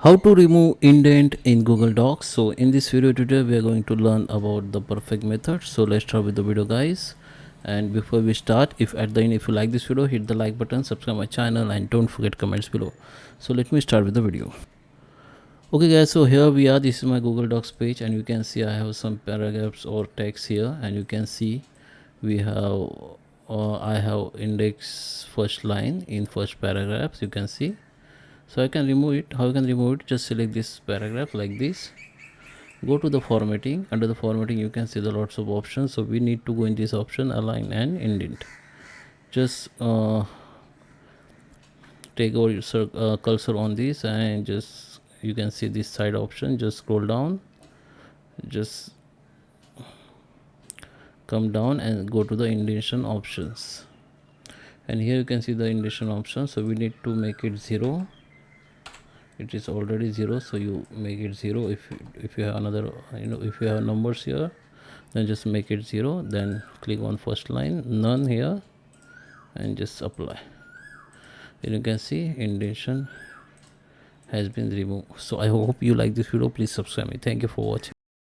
How to remove indent in Google Docs. So in this video today we are going to learn about the perfect method. So let's start with the video, guys. And before we start, if at the end if you like this video, hit the like button, subscribe my channel, and don't forget comments below. So let me start with the video. Okay guys, so here we are. This is my Google Docs page, and you can see I have some paragraphs or text here, and you can see we have I have index first line in first paragraphs. You can see. So I can remove it. How you can remove it? Just select this paragraph like this, go to the formatting. Under the formatting you can see the lots of options, so we need to go in this option, align and indent. Just take over your cursor on this, and just you can see this side option. Just scroll down, just come down and go to the indentation options, and here you can see the indentation option. So we need to make it 0. It is already 0, so you make it 0. If you have another, if you have numbers here, then just make it 0. Then click on first line, none here, and just apply. Then you can see indentation has been removed. So I hope you like this video. Please subscribe me. Thank you for watching.